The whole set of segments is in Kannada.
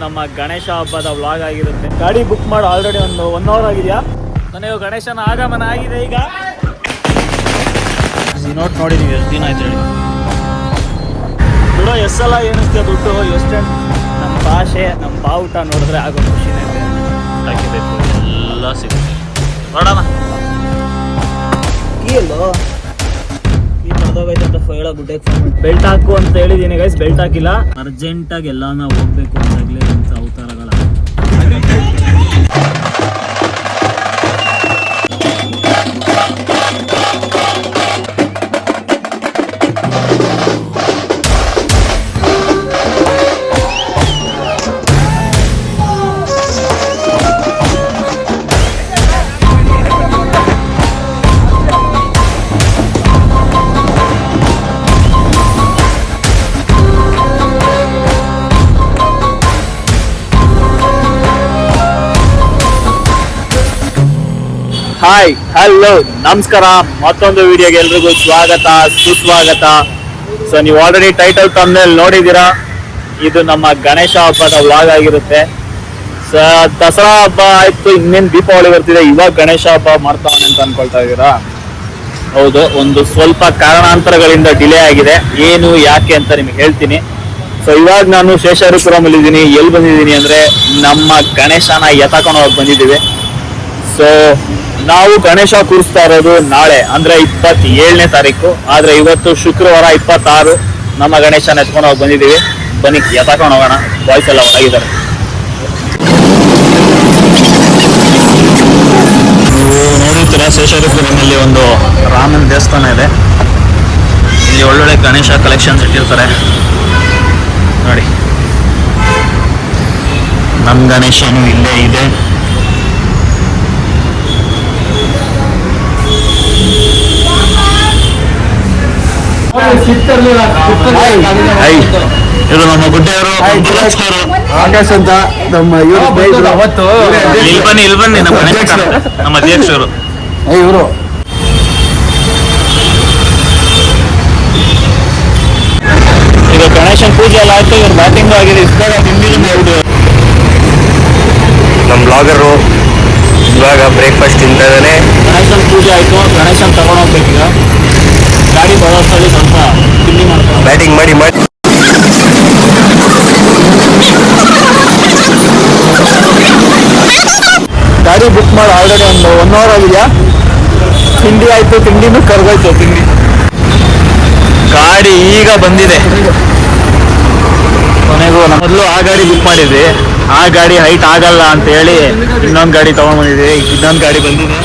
ನಮ್ಮ ಗಣೇಶ ಹಬ್ಬದ ವ್ಲಾಗ್ ಆಗಿರುತ್ತೆ. ಗಾಡಿ ಬುಕ್ ಮಾಡಿ ಆಲ್ರೆಡಿ ಒಂದು 1 ಅವರ್ ಆಗಿದೆಯಾ. ನನಗೆ ಗಣೇಶನ ಆಗಮನ ಆಗಿದೆ. ಈಗ ನೋಟ್ ನೋಡಿ ನೀವು ಎಷ್ಟು ದಿನ ಆಯ್ತು ಹೇಳಿ. ದುಡ್ಡು ಎಷ್ಟೆಲ್ಲ ಏನಿಸ್ತೀಯ, ದುಡ್ಡು ಎಷ್ಟು ನಮ್ಮ ಭಾಷೆ ನಮ್ಮ ಬಾವುಟ ನೋಡಿದ್ರೆ ಆಗೋ ಖುಷಿನೇ ಹಾಕಿಬೇಕು. ಎಲ್ಲ ಸಿಗುತ್ತೆ ನೋಡೋಣ. ಕೀ ಅಲ್ಲೋ ಕೀ ಕಳೆದೋಗೈತೆ ಅಂತ ಹೇಳೋ ಗುಡ್ಡೆಗೆ ಬೆಲ್ಟ್ ಹಾಕು ಅಂತ ಹೇಳಿದ್ದೀನಿ ಗೈಸ್. ಬೆಲ್ಟ್ ಹಾಕಿಲ್ಲ. ಅರ್ಜೆಂಟಾಗಿ ಎಲ್ಲಾನ ಹೋಗ್ಬೇಕು ಅಂತಾಗಲೇ ಇಂಥ ಅವತಾರಗಳ. ಹಾಯ್, ಹಲೋ, ನಮಸ್ಕಾರ. ಮತ್ತೊಂದು ವಿಡಿಯೋಗೆ ಎಲ್ರಿಗೂ ಸ್ವಾಗತ, ಸುಸ್ವಾಗತ. ಸೊ ನೀವು ಆಲ್ರೆಡಿ ಟೈಟಲ್ ತಮ್ಮನೇಲಿ ನೋಡಿದ್ದೀರಾ. ಇದು ನಮ್ಮ ಗಣೇಶ ಹಬ್ಬದ ವ್ಲಾಗ್ ಆಗಿರುತ್ತೆ. ಸೊ ದಸರಾ ಹಬ್ಬ ಆಯ್ತು, ಇನ್ನೇನು ದೀಪಾವಳಿ ಬರ್ತಿದೆ, ಇವಾಗ ಗಣೇಶ ಹಬ್ಬ ಮಾಡ್ತಾವನೆ ಅಂತ ಅನ್ಕೊಳ್ತಾ ಇದ್ದೀರಾ. ಹೌದು, ಒಂದು ಸ್ವಲ್ಪ ಕಾರಣಾಂತರಗಳಿಂದ ಡಿಲೇ ಆಗಿದೆ. ಏನು ಯಾಕೆ ಅಂತ ನಿಮ್ಗೆ ಹೇಳ್ತೀನಿ. ಸೊ ಇವಾಗ ನಾನು ಶೇಷಾದ್ರಿಪುರಮಲ್ಲಿ ಇದ್ದೀನಿ. ಎಲ್ಲಿ ಬಂದಿದ್ದೀನಿ ಅಂದರೆ ನಮ್ಮ ಗಣೇಶನ ಎತ್ತಕೊಂಡು ಹೋಗಿ ಬಂದಿದ್ದೀವಿ. ಸೊ ನಾವು ಗಣೇಶ ಕೂರಿಸ್ತಾ ಇರೋದು ನಾಳೆ ಅಂದ್ರೆ 27ನೇ ತಾರೀಕು. ಆದ್ರೆ ಇವತ್ತು ಶುಕ್ರವಾರ 26 ನಮ್ಮ ಗಣೇಶನ ಎತ್ಕೊಂಡು ಹೋಗಿ ಬಂದಿದ್ದೀವಿ. ಬನ್ನಿ ಎತ್ಕೊಂಡು ಹೋಗೋಣ. ಬಾಯ್ಸ್ ಎಲ್ಲ ಒಳಗಿದ್ದಾರೆ. ನೀವು ನೋಡಿರ್ತೀರ, ಶೇಷಾದ್ರಿಪುರಮಲ್ಲಿ ಒಂದು ರಾಮನ ದೇವಸ್ಥಾನ ಇದೆ. ಇಲ್ಲಿ ಒಳ್ಳೊಳ್ಳೆ ಗಣೇಶ ಕಲೆಕ್ಷನ್ಸ್ ಇಟ್ಟಿರ್ತಾರೆ ನೋಡಿ. ನಮ್ಮ ಗಣೇಶನು ಇಲ್ಲೇ ಇದೆ. ಇವರು ನಮ್ಮ ಗುಡ್ಡೆಯವರು, ಆಕಾಶ್ ಅಂತ ನಮ್ಮ ಇಲ್ಲಿ ಬನ್ನಿ ನಮ್ಮ ಅಧ್ಯಕ್ಷರು ಇವರು. ಈಗ ಗಣೇಶನ್ ಪೂಜೆ ಎಲ್ಲ ಆಯ್ತು. ಇವ್ರು ಬ್ಯಾಟಿಂಗ್ ಆಗಿದೆ. ಇಷ್ಟಾಗ ನಮ್ಮ ಬ್ಲಾಗರು ಇವಾಗ ಬ್ರೇಕ್ಫಾಸ್ಟ್ ತಿಂತಾ ಇದ್ದಾನೆ. ಗಣೇಶನ್ ಪೂಜೆ ಆಯ್ತು. ಗಣೇಶನ್ ತಗೊಂಡು ಹೋಗ್ಬೇಕೀಗ. ಗಾಡಿ ಬರೋಷ್ಟರಲ್ಲಿ ಸ್ವಲ್ಪ ತಿಂಡಿ ಮಾಡ್ತಾರೆ. ಬ್ಯಾಟಿಂಗ್ ಮಾಡಿ ಗಾಡಿ ಬುಕ್ ಮಾಡಿ ಆಲ್ರೆಡಿ ಒಂದು 1 ಅವರ್ ಆಗಿದೆಯಾ. ತಿಂಡಿ ಆಯ್ತು, ತಿಂಡಿನೂ ಕರ್ಗೋಯ್ತು. ತಿಂಡಿ ಗಾಡಿ ಈಗ ಬಂದಿದೆ. ಕೊನೆಗೂ ಮೊದಲು ಆ ಗಾಡಿ ಬುಕ್ ಮಾಡಿದ್ವಿ. ಆ ಗಾಡಿ ಹೈಟ್ ಆಗಲ್ಲ ಅಂತ ಹೇಳಿ ಇನ್ನೊಂದು ಗಾಡಿ ತಗೊಂಡ್ ಬಂದಿದ್ವಿ. ಇನ್ನೊಂದು ಗಾಡಿ ಬಂದಿದೆ.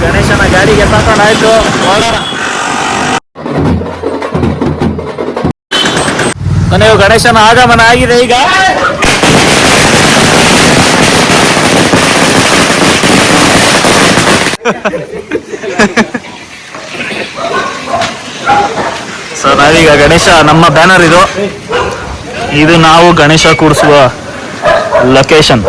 ಗಣೇಶನ ಗಾಡಿಗೆ ತಕೊಂಡಾಯ್ತು. ನೋಡೋಣ. ಕೊನೆಗೂ ಗಣೇಶನ ಆಗಮನ ಆಗಿದೆ. ಈಗ ಸೊ ನಾವೀಗ ಗಣೇಶ, ನಮ್ಮ ಬ್ಯಾನರ್ ಇದು ನಾವು ಗಣೇಶ ಕೂಡಿಸುವ ಲೊಕೇಶನ್.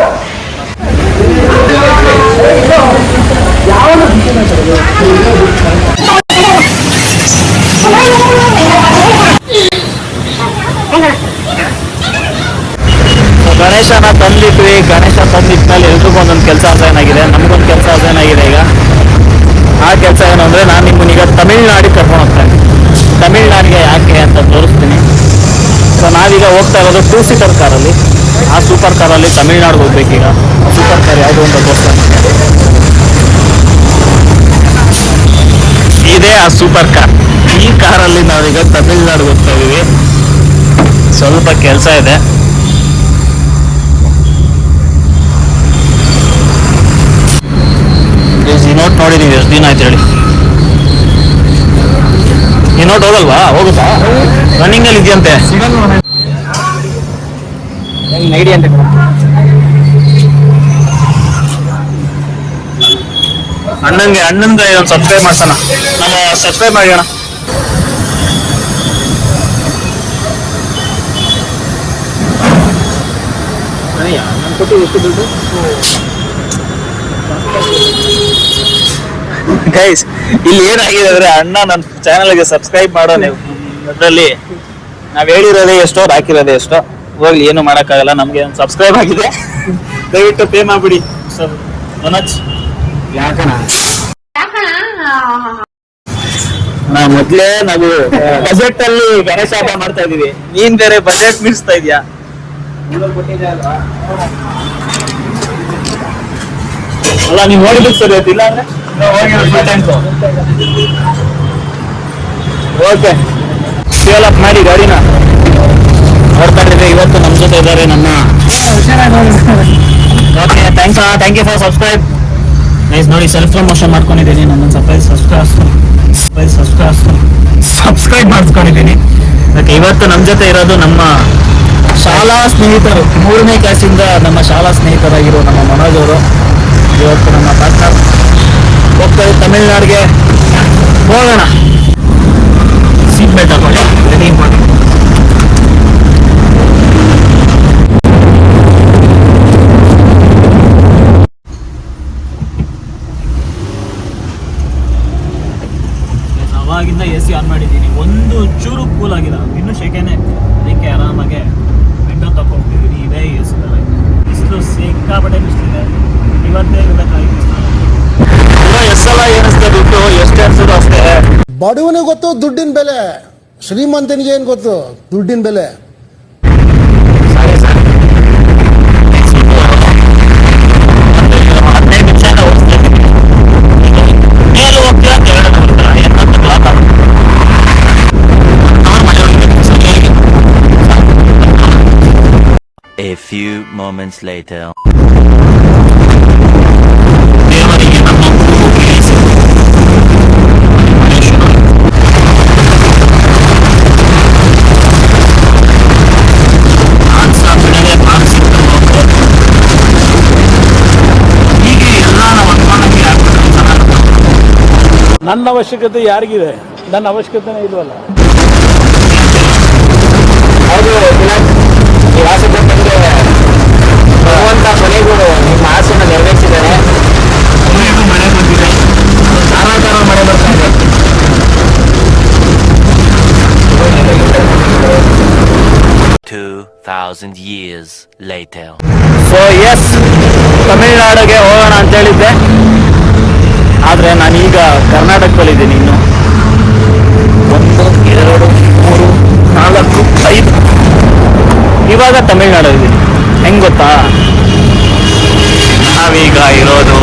ಗಣೇಶನ ತಂದಿಟ್ವಿ. ಗಣೇಶ ತಂದಿಟ್ಮೇಲೆ ಎಲ್ರಿಗೂ ಒಂದೊಂದು ಕೆಲಸ ಅಸೈನ್ ಆಗಿದೆ. ನಮಗೊಂದು ಕೆಲಸ ಅಸೈನ್ ಆಗಿದೆ. ಈಗ ಆ ಕೆಲಸ ಏನು ಅಂದರೆ, ನಾನು ನಿಮ್ಮನ್ನೀಗ ತಮಿಳ್ನಾಡಿಗೆ ಕರ್ಕೊಂಡು ಹೋಗ್ತೇನೆ. ತಮಿಳ್ನಾಡಿಗೆ ಯಾಕೆ ಅಂತ ತೋರಿಸ್ತೀನಿ. ಸೊ ನಾವೀಗ ಹೋಗ್ತಾ ಇರೋದು 2 ಸೀಟರ್ ಕಾರಲ್ಲಿ. ಆ ಸೂಪರ್ ಕಾರಲ್ಲಿ ತಮಿಳ್ನಾಡಿಗೆ ಹೋಗ್ಬೇಕೀಗ. ಸೂಪರ್ ಕಾರ್ ಯಾವುದು ಅಂತ ತೋರಿಸ್ತಾನೆ. ಇದೇ ಆ ಸೂಪರ್ ಕಾರ್. ಈ ಕಾರಲ್ಲಿ ನಾವೀಗ ತಮಿಳ್ನಾಡಿಗೆ ಹೋಗ್ತಾ ಇದೀವಿ. ಸ್ವಲ್ಪ ಕೆಲಸ ಇದೆ. ಈ ನೋಟ್ ನೋಡಿ ನೀವು ಎಷ್ಟು ದಿನ ಆಯ್ತು ಹೇಳಿ. ಈ ನೋಟ್ ಹೋಗಲ್ವಾ? ಹೋಗುತ್ತಾ? ರನ್ನಿಂಗ್ ಅಲ್ಲಿ ಇದೆಯಂತೆ. ಐಡಿ ಅಂತ ಅಣ್ಣಂಗೆ ಒಂದು ಸಬ್ಸ್ಕ್ರೈಬ್ ಮಾಡ್ಸೋಣ. ನಮ್ಮ ಸಬ್ಸ್ಕ್ರೈಬ್ ಮಾಡಿ ಅಣ್ಣ. ಕೊಟ್ಟು ಎಷ್ಟು ದುಡ್ಡು ಗೈಸ್ ಇಲ್ಲಿ ಏನಾಗಿದೆ ಅಂದ್ರೆ ಅಣ್ಣ ನನ್ನ ಚಾನಲ್ಗೆ ಸಬ್ಸ್ಕ್ರೈಬ್ ಮಾಡೋ ನೀವು ಅದರಲ್ಲಿ ನಾವ್ ಹೇಳಿರೋದೇ ಎಷ್ಟೋ ಹಾಕಿರೋದೇ ಎಷ್ಟೋ ಹೋಗ್ಲಿ ಏನು ಮಾಡಕ್ಕಾಗಲ್ಲ ನಮ್ಗೆ ಒಂದು ಸಬ್ಸ್ಕ್ರೈಬ್ ಆಗಿದೆ ದಯವಿಟ್ಟು ಪೇ ಮಾಡ್ಬಿಡಿ ಮನೋಜ್ ಯಾಕಣ ಮೊದ್ಲೇ ನಾವು ಬಜೆಟ್ ಅಲ್ಲಿ ಗಣೇಶ ಹಬ್ಬ ಮಾಡ್ತಾ ಇದೀವಿ ನೀನ್ ಬೇರೆ ಬಜೆಟ್ ಮೀರಿಸ್ತಾ ಇದೀಯಾ ಅಲ್ಲ ನೀವ್ ನೋಡಿದಕ್ಕೆ ಸರಿ ಇಲ್ಲ ಅಂದ್ರೆ ಓಕೆ ಫ್ಯೂಲ್ ಅಪ್ ಮಾಡಿ ಗಾಡಿನ ನೋಡ್ತಾ ಇದ್ದೀವಿ ಇವತ್ತು ನಮ್ಮ ಜೊತೆ ಇದ್ದಾರೆ ನಮ್ಮ okay thank you for subscribe nice ನೋಡಿ ಸೆಲ್ಫ್ ಪ್ರಮೋಷನ್ ಮಾಡ್ಕೊಂಡಿದ್ದೀನಿ ನನ್ನ ಸಬ್ಸ್ಕ್ರೈಬ್ ಮಾಡ್ಕೊಂಡಿದ್ದೀನಿ ಅದಕ್ಕೆ ಇವತ್ತು ನಮ್ಮ ಜೊತೆ ಇರೋದು ನಮ್ಮ ಶಾಲಾ ಸ್ನೇಹಿತರು 3ನೇ ಕ್ಲಾಸಿಂದ ನಮ್ಮ ಶಾಲಾ ಸ್ನೇಹಿತರಾಗಿರೋ ನಮ್ಮ ಮನೋಜ್ ಅವರು ಇವತ್ತು ನಮ್ಮ ಪಾರ್ಟ್ನರ್ ಹೋಗ್ತಾರೆ ತಮಿಳ್ನಾಡಿಗೆ ಹೋಗೋಣ ಸೀಟ್ ಬೆಲ್ಟ್ ಹಾಕೊಳ್ಳಿ ವೆರಿ ಇಂಪಾರ್ಟೆಂಟ್ ಅವಾಗಿಂದ ಎ ಸಿ ಆನ್ ಮಾಡಿದ್ದೀನಿ ಒಂದು ಚೂರು ಕೂಲ್ ಆಗಿಲ್ಲ ಇನ್ನೂ ಶೆಕೆನೆ ಅದಕ್ಕೆ ಆರಾಮಾಗೆ ವಿಂಡೋ ತಗೊಂಡಿದ್ದೀನಿ ಇದೇ ಎ ಸಿ ಬಿಸಿಲು ಸಿಕ್ಕಾಪಟ್ಟೆ ಬಿಸಿಲಿದೆ ಇವತ್ತೇ ಇರಬೇಕಾಗಿತ್ತು ಎಷ್ಟು ಸಲ ಏನಿಸ್ತಾ ದುಡ್ಡು ಎಷ್ಟು ಅನ್ಸೋದು ಅಷ್ಟೇ ಬಡವನಿಗೆ ಗೊತ್ತು ದುಡ್ಡಿನ ಬೆಲೆ ಶ್ರೀಮಂತನಿಗೆ ಏನು ಗೊತ್ತು ದುಡ್ಡಿನ ಬೆಲೆ A few moments later. ನನ್ನ ಅವಶ್ಯಕತೆ ಯಾರಿಗಿದೆ ನನ್ನ ಅವಶ್ಯಕತೆನೇ ಇಲ್ವಲ್ಲ ಭಗವಂತ ಕೊನೆಗೂ ನಿಮ್ಮ ಆಸೆನ ನೆರವೇರಿಸಿದ್ದಾರೆ ಮಳೆ ಬಂದಿದೆ ಧಾರಾಕಾರ ಮಳೆ ಬರ್ತಾ ಇದೆ 2,000 years later. ಸೊ ಎಸ್ ತಮಿಳ್ನಾಡಿಗೆ ಹೋಗೋಣ ಅಂತ ಹೇಳಿದ್ದೆ ಆದರೆ ನಾನೀಗ ಕರ್ನಾಟಕದಲ್ಲಿದ್ದೀನಿ ಇನ್ನು 1 2 3 4 5 ಇವಾಗ ತಮಿಳ್ನಾಡಲ್ಲಿದ್ದೀನಿ ಹೆಂಗ್ ಗೊತ್ತಾ ನಾವೀಗ ಇರೋದು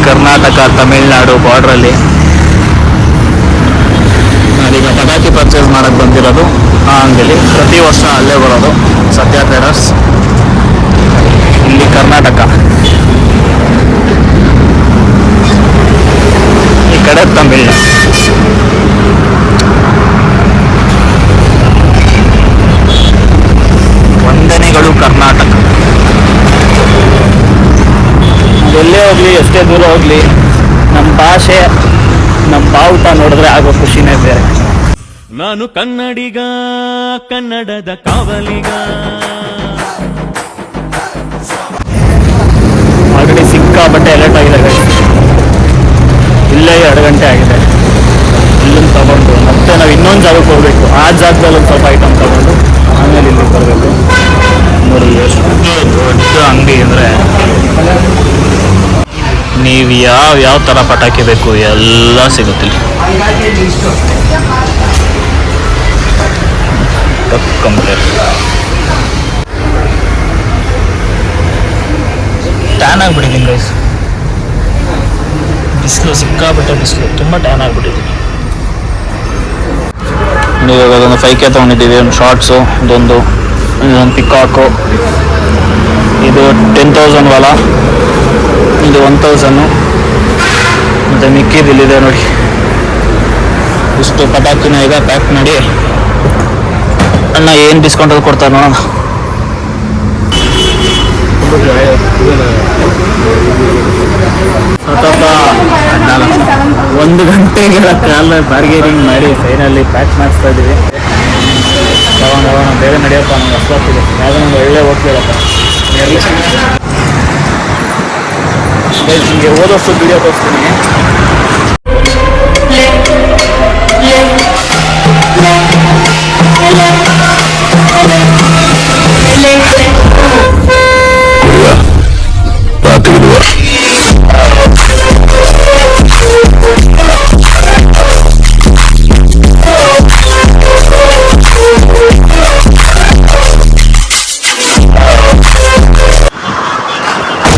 ಕರ್ನಾಟಕ ತಮಿಳ್ನಾಡು ಬಾರ್ಡ್ರಲ್ಲಿ ನಾನೀಗ ಪಟಾಕಿ ಪರ್ಚೇಸ್ ಮಾಡಕ್ ಬಂದಿರೋದು ಆ ಅಂಗಡಿಲಿ ಪ್ರತಿ ವರ್ಷ ಅಲ್ಲೇ ಬರೋದು ಸತ್ಯ ಟ್ರೇಡರ್ಸ್ ಇಲ್ಲಿ ಕರ್ನಾಟಕ ಈ ಕಡೆ ತಮಿಳ್ನಾಡು ವಂದನೆಗಳು ಕರ್ನಾಟಕ ಎಲ್ಲೇ ಹೋಗ್ಲಿ ಎಷ್ಟೇ ದೂರ ಹೋಗ್ಲಿ ನಮ್ಮ ಭಾಷೆ ನಮ್ಮ ಬಾವುಟ ನೋಡಿದ್ರೆ ಆಗೋ ಖುಷಿನೇ ಬೇರೆ ನಾನು ಕನ್ನಡಿಗ ಕನ್ನಡದ ಕಾವಲಿಗ ಆಲ್ರೆಡಿ ಸಿಕ್ಕಾಪಟ್ಟೆ ಅಲರ್ಟ್ ಆಗಿದೆ ಗಾಡಿ ಇಲ್ಲೇ 2 ಗಂಟೆ ಆಗಿದೆ ಇಲ್ಲಿಂದ ತಗೊಂಡು ಮತ್ತೆ ನಾವು ಇನ್ನೊಂದು ಜಾಗಕ್ಕೆ ಹೋಗ್ಬೇಕು ಆ ಜಾಗದಲ್ಲಿ ಒಂದು ಸ್ವಲ್ಪ ಐಟಮ್ ತಗೊಂಡು ಆಮೇಲೆ ಇಲ್ಲಿ ಬರಬೇಕು ನೋಡಿ ಎಷ್ಟು ದೊಡ್ಡ ಅಂಗಡಿ ಅಂದರೆ ನೀವು ಯಾವ ಥರ ಪಟಾಕಿ ಬೇಕು ಎಲ್ಲ ಸಿಗುತ್ತಿಲ್ಲ ಕಂಪ್ಲೇಟ್ ಟ್ಯಾನ್ ಆಗಿಬಿಟ್ಟಿದ್ದೀನಿ ಗೈಸ್ ಬಿಸಿಲು ಸಿಕ್ಕಾಬಿಟ್ಟೆ ಬಿಸಿಲು ತುಂಬ ಟ್ಯಾನ್ ಆಗಿಬಿಟ್ಟಿದ್ದೀನಿ ನೀವು ಇವಾಗ ಒಂದು 5K ತೊಗೊಂಡಿದ್ದೀವಿ ಒಂದು ಶಾರ್ಟ್ಸು ಇದೊಂದು ಪಿಕಾಕು ಇದು 10,000 ವಾಲ ಇದು 1,000 ಮತ್ತು ಮಿಕ್ಕಿದ್ದು ಇಲ್ಲಿದೆ ನೋಡಿ ಇಷ್ಟು ಪಟಾಕಿನ ಈಗ ಪ್ಯಾಕ್ ಮಾಡಿ ಅಣ್ಣ ಏನು ಡಿಸ್ಕೌಂಟಲ್ಲಿ ಕೊಡ್ತಾರೆ ನೋಡೋಣ ಸತತ 1 ಗಂಟೆಗಳ ಕಾಲ ಬಾರ್ಗೇನಿಂಗ್ ಮಾಡಿ ಫೈನಲ್ಲಿ ಪ್ಯಾಕ್ ಮಾಡಿಸ್ತಾ ಇದ್ದೀವಿ ಹೋಗೋಣ ಬೇಗ ನಡೆಯಪ್ಪ ನಂಗೆ ಅಷ್ಟೊತ್ತಿದೆ ಯಾವುದೋ ಒಂದು ಒಳ್ಳೆ ಹೋಗ್ತೀರಪ್ಪ ನಿಮಗೆ ಓದೋಷ್ಟು ವಿಡಿಯೋ ತೋರಿಸ್ತೀನಿ.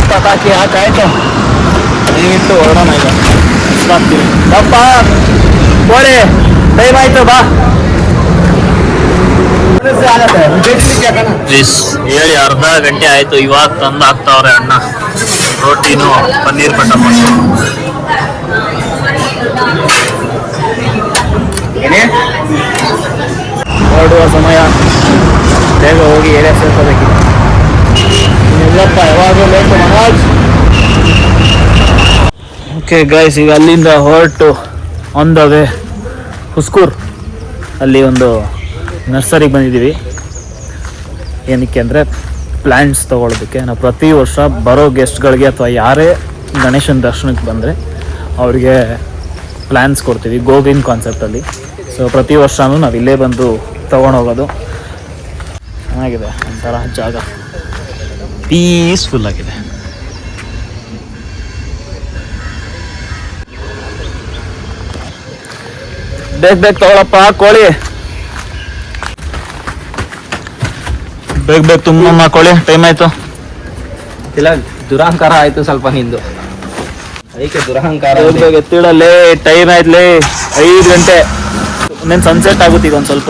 ಪಟಾಕಿ ಹಾಕಾಯ್ತು, ನೀವಿಟ್ಟು ಹೊರಡೋಣ ಈಗ. ಬರ್ತೀವಿ ಅಪ್ಪ ಕೋಳಿ, ಟೈಮ್ ಆಯ್ತು ಬಾ. ಹೇಳಿ ಅರ್ಧ ಗಂಟೆ ಆಯ್ತು, ಇವಾಗ ತಂದು ಹಾಕ್ತಾವ್ರೆ ಅಣ್ಣ ರೋಟಿನು ಪನ್ನೀರ್ ಬಟರ್ ಮಸಾಲ. ಹೊರಡುವ ಸಮಯ, ಬೇಗ ಹೋಗಿ ಏರಿಯಾ ಸೇರ್ಕೋಬೇಕಿದೆ. ಎಲ್ಲಪ್ಪ ಯಾವಾಗಲೂ ಲೇಟು ಮನೋಜ್. ಓಕೆ ಗೈಸ್, ಈಗ ಅಲ್ಲಿಂದ ಹೊರಟು ಆನ್ ದ ವೇ ಹುಸ್ಕೂರ್. ಅಲ್ಲಿ ಒಂದು ನರ್ಸರಿಗೆ ಬಂದಿದ್ದೀವಿ. ಏನಕ್ಕೆ ಅಂದರೆ ಪ್ಲ್ಯಾಂಟ್ಸ್ ತೊಗೊಳೋದಕ್ಕೆ. ನಾವು ಪ್ರತಿ ವರ್ಷ ಬರೋ ಗೆಸ್ಟ್ಗಳಿಗೆ ಅಥವಾ ಯಾರೇ ಗಣೇಶನ ದರ್ಶನಕ್ಕೆ ಬಂದರೆ ಅವ್ರಿಗೆ ಪ್ಲ್ಯಾನ್ಸ್ ಕೊಡ್ತೀವಿ ಗೋವಿನ್ ಕಾನ್ಸೆಪ್ಟಲ್ಲಿ. ಸೊ ಪ್ರತಿ ವರ್ಷವೂ ನಾವು ಇಲ್ಲೇ ಬಂದು ತೊಗೊಂಡೋಗೋದು. ಚೆನ್ನಾಗಿದೆ ಒಂಥರ ಜಾಗ, ಪೀಸ್ಫುಲ್ ಆಗಿದೆ. ಬೇಗ ತಗೊಳಪ್ಪ ಕೋಳಿ, ಬೇಗ ತುಂಬಮ್ಮ ಕೋಳಿ, ಟೈಮ್ ಆಯ್ತು. ಇಲ್ಲ, ದುರಹಂಕಾರ ಆಯ್ತು ಸ್ವಲ್ಪ ನಿಂದು, ಅದಕ್ಕೆ ದುರಹಂಕಾರ. ಬೇಗ ಎತ್ತಿಡಲೇ, ಟೈಮ್ ಆಯ್ತಲೇ, 5 ಗಂಟೆ. ಇನ್ನೇನು ಸನ್ಸೆಟ್ ಆಗುತ್ತೆ ಈಗ ಒಂದು ಸ್ವಲ್ಪ.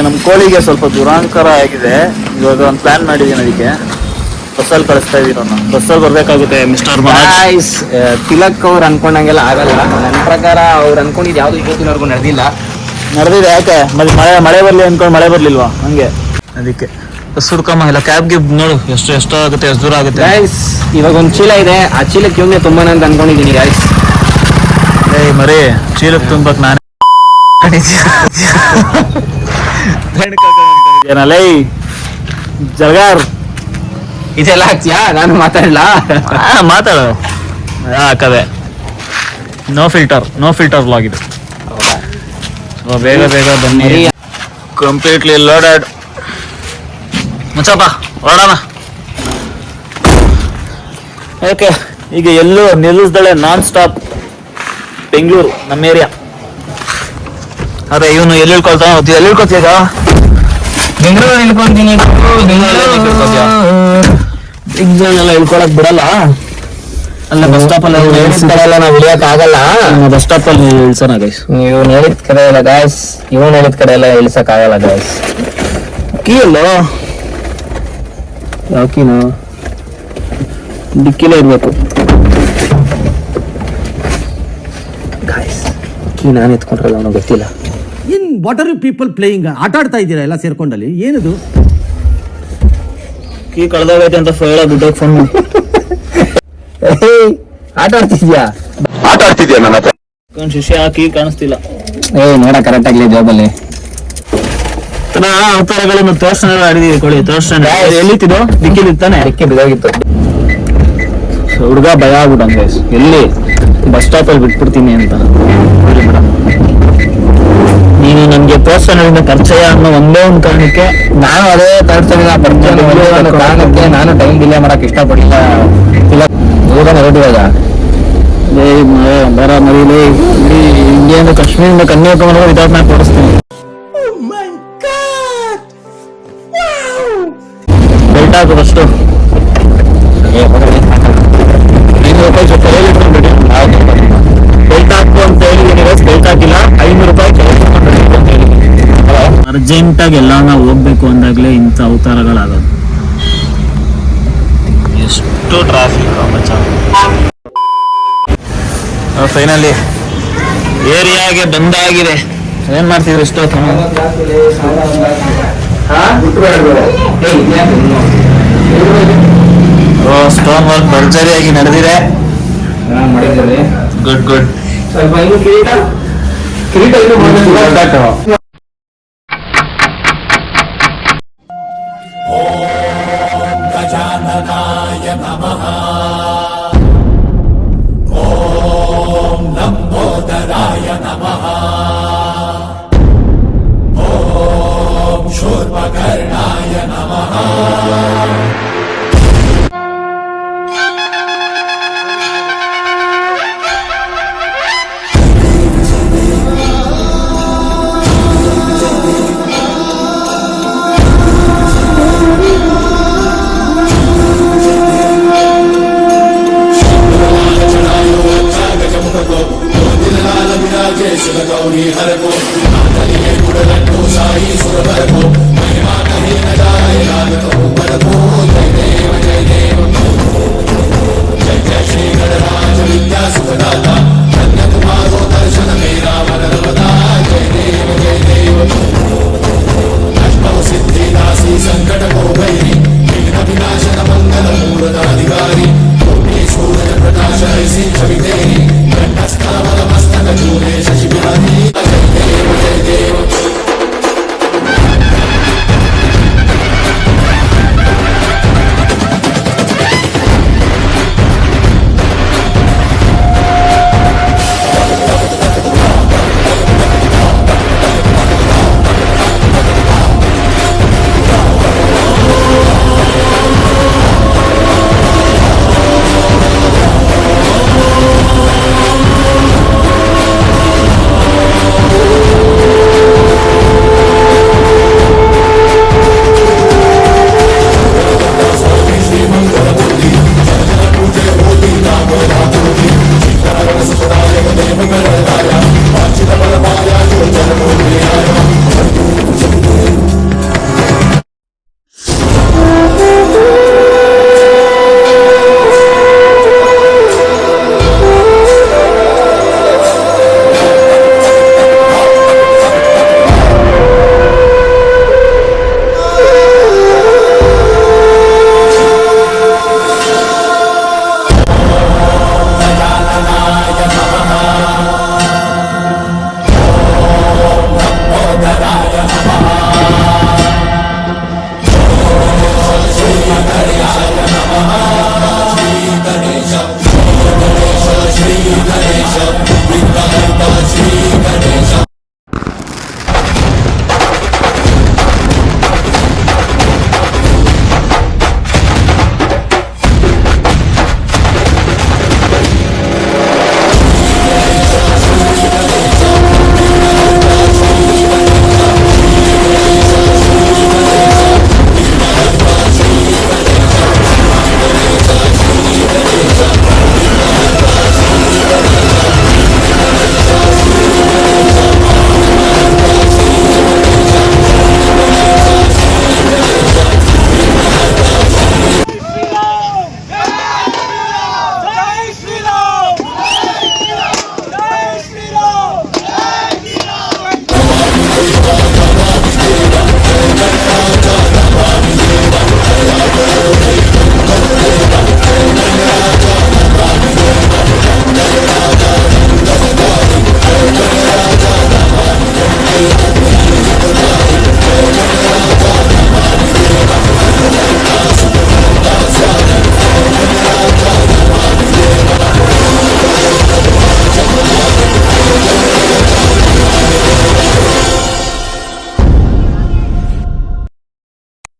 ನಮ್ಮ ಕೋಳಿಗೆ ಸ್ವಲ್ಪ ದುರಾಂಕಾರ ಆಗಿದೆ. ಇವಾಗ ಒಂದು ಪ್ಲಾನ್ ಮಾಡಿದ್ದೀನಿ, ಅದಕ್ಕೆ ಬಸ್ಸಲ್ಲಿ ಕಳಿಸ್ತಾ ಇದೀವಿ. ಬಸ್ಸಲ್ಲಿ ಬರ್ಬೇಕಾಗುತ್ತೆ ಮಿಸ್ಟರ್ ಮನೋಜ್. ತಿಲಕ್ ಅವ್ರು ಅನ್ಕೊಂಡಂಗೆಲ್ಲ ಆಗಲ್ಲ. ನನ್ನ ಪ್ರಕಾರ ಅವ್ರು ಅನ್ಕೊಂಡಿದ್ದು ಯಾವ್ದು ಇವತ್ತಿನವರೆಗೂ ನಡೆದಿಲ್ಲ. ನಡೆದಿದೆ. ಯಾಕೆ ಮತ್ತೆ ಮಳೆ ಬರಲಿ ಅನ್ಕೊಂಡು ಮಳೆ ಬರ್ಲಿಲ್ವಾ? ಹಂಗೆ ಅದಕ್ಕೆ ಬಸ್ ಹುಡ್ಕಮ್ಮ. ಇಲ್ಲ ಕ್ಯಾಬ್ ಗಿಬ್ ನೋಡು ಎಷ್ಟು ಆಗುತ್ತೆ, ಎಷ್ಟು ದೂರ ಆಗುತ್ತೆ. ಗೈಸ್, ಇವಾಗ ಒಂದು ಚೀಲ ಇದೆ, ಆ ಚೀಲಕ್ಕೆ ಇವನ್ನೇ ತುಂಬಾನ ಅಂತ ಅನ್ಕೊಂಡಿದ್ದೀನಿ ಗೈಸ್. ಏಯ್ ಮರಿ, ಚೀಲಕ್ಕೆ ತುಂಬಕ್ ನಾನೇ ಏನಲ್ಲ ಜಲ್ಗಾರ್ ಇದೆಲ್ಲ ಹಾಕ್ತೀಯಾ? ನಾನು ಮಾತಾಡ್ಲಾ? ಮಾತಾಡು. ಹಾಕದೆ ನೋ ಫಿಲ್ಟರ್ ವ್ಲಾಗ್ ಇದು. ಬೇಗ ಬನ್ನಿ. Completely loaded. ಮುಚ್ಚಪ್ಪ, ಹೊರಡೋಣ. ಓಕೆ, ಈಗ ಎಲ್ಲೂ ನಿಲ್ಲಿಸ್ದಳೆ, ನಾನ್ ಸ್ಟಾಪ್ ಬೆಂಗಳೂರು ನಮ್ಮ ಏರಿಯಾ. ಅದೇ ಇವನು ಎಲ್ಲಿ ಇಳ್ಕೊಳ್ತಾನ? ಎಲ್ಲಿ ಇಳ್ಕೊತೀಗ? ಬೆಂಗಳೂರು ಇಳ್ಕೊಂತೀನಿ. ಎಲ್ಲ ಇಳ್ಕೊಳಕ್ ಬಿಡಲ್ಲ. ಅಲ್ಲ ಬಸ್ ಸ್ಟಾಪ್ ಅಲ್ಲಿ ನಾವು ಇಳಿಯಕ್ ಆಗಲ್ಲ. ಬಸ್ ಸ್ಟಾಪ್ ಅಲ್ಲಿ ಇಳ್ಸೋಣ ಗೈಸ್. ಇವನ್ ಹೇಳಿದ ಕಡೆ ಎಲ್ಲ ಗಾಯ್ಸ್, ಇವನ್ ಹೇಳಿದ ಕಡೆ ಎಲ್ಲ ಇಳ್ಸಕ್ ಆಗಲ್ಲ ಗಾಯ್ಸ್. ಕೀ ಅಲ್ಲೋ, ಯಾವ ಕೀನು? ಡಿಕ್ಕಿಲೇ ಇರ್ಬೇಕು ಗಾಯ್ಸ್. ಕೀ ನಾನು ಎತ್ಕೊಂಡ್ರಲ್ಲ, ಅವನು ಗೊತ್ತಿಲ್ಲ. In what are you people playing? ಆಟ ಆಡ್ತಾ ಇದ್ದೀರಾ ಎಲ್ಲ ಸೇರ್ಕೊಂಡಲ್ಲಿ? ಏನದು ಕೀ ಕಳ್ದೋಗೈತೆ ಅಂತ ಹೇಳ ದುಡ್ಡಕ್ಕೆ ಫೋನ್ ಮಾಡಿ. ಆಟ ಆಡ್ತಿದ್ಯಾ ನನ್ನ ಹತ್ರ ಶಿಷ್ಯ ಕೀ ಕಾಣಿಸ್ತಿಲ್ಲ. ನೋಡ ಕರೆಕ್ಟ್ ಆಗ್ಲಿ ಜಾಬಲ್ಲಿ ಅವತಾರಗಳನ್ನು ತೋರ್ಸ್ತಾನೆ ಆಡಿದೀವಿ. ಕೊಡಿ ತೋರ್ಸ್ತಾನೆ. ಎಲ್ಲಿತ್ತಿದ್ದು? ಡಿಕ್ಕಿಲಿ ಇತ್ತಾನೆ. ಅದಕ್ಕೆ ಬಿದ್ದೋಗಿತ್ತು. ಹುಡುಗ ಭಯ ಆಗ್ಬಿಟ್ಟಂಗ ಎಲ್ಲಿ ಬಸ್ ಸ್ಟಾಪ್ ಅಲ್ಲಿ ಬಿಟ್ಬಿಡ್ತೀನಿ ಅಂತ. ನೀನು ನನ್ಗೆ ತೋರ್ಸ್ತಾನಿಂದ ಪರಿಚಯ ಅನ್ನೋ ಒಂದೇ ಒಂದು ಕಾರಣಕ್ಕೆ ನಾನು ಅದೇ ಕಾರಣಕ್ಕೆ ನಾನು ಟೈಮ್ ಡಿಲೇ ಮಾಡಕ್ ಇಷ್ಟಪಡಿಲ್ಲ. ಹೊರಟಿವಾಗ ಬರ ಮರೀಲಿ ಇಂಡಿಯಿಂದ ಕಾಶ್ಮೀರಿಂದ ಕನ್ಯಾಕುಮಾರಿ ವಿತೌಟ್ ಮ್ಯಾಪ್ ತೋರಿಸ್ತೀನಿ. ಬೆಲ್ಟ್ ಹಾಕು ಫಸ್ಟು. 500 ರೂಪಾಯಿ ಸ್ವಲ್ಪ ಬೆಲ್ಟ್ ಹಾಕು ಅಂತ ಹೇಳಿದ್ದೀನಿ. ಬೆಲ್ಟ್ ಹಾಕಿಲ್ಲ, 500 ರೂಪಾಯಿ ಅಂತ ಹೇಳಿದ್ದೀನಿ. ಅರ್ಜೆಂಟಾಗಿ ಎಲ್ಲ ಹೋಗ್ಬೇಕು ಅಂದಾಗಲೇ ಇಂಥ ಅವತಾರಗಳಾಗೋದು. ಎಷ್ಟು ಟ್ರಾಫಿಕ್ ಫೈನಲಿ ಏರಿಯಾಗೆ ಬಂದಾಗಿದೆ. ಏನ್ ಮಾಡ್ತಿದ್ರು ಇಷ್ಟೊತ್ತು? ಸ್ಟೋನ್ ವರ್ಕ್ ಭರ್ಜರಿಯಾಗಿ ನಡೆದಿದೆ. ಗುಡ್ ಸ್ವಲ್ಪ ಮಾಡಬೇಕು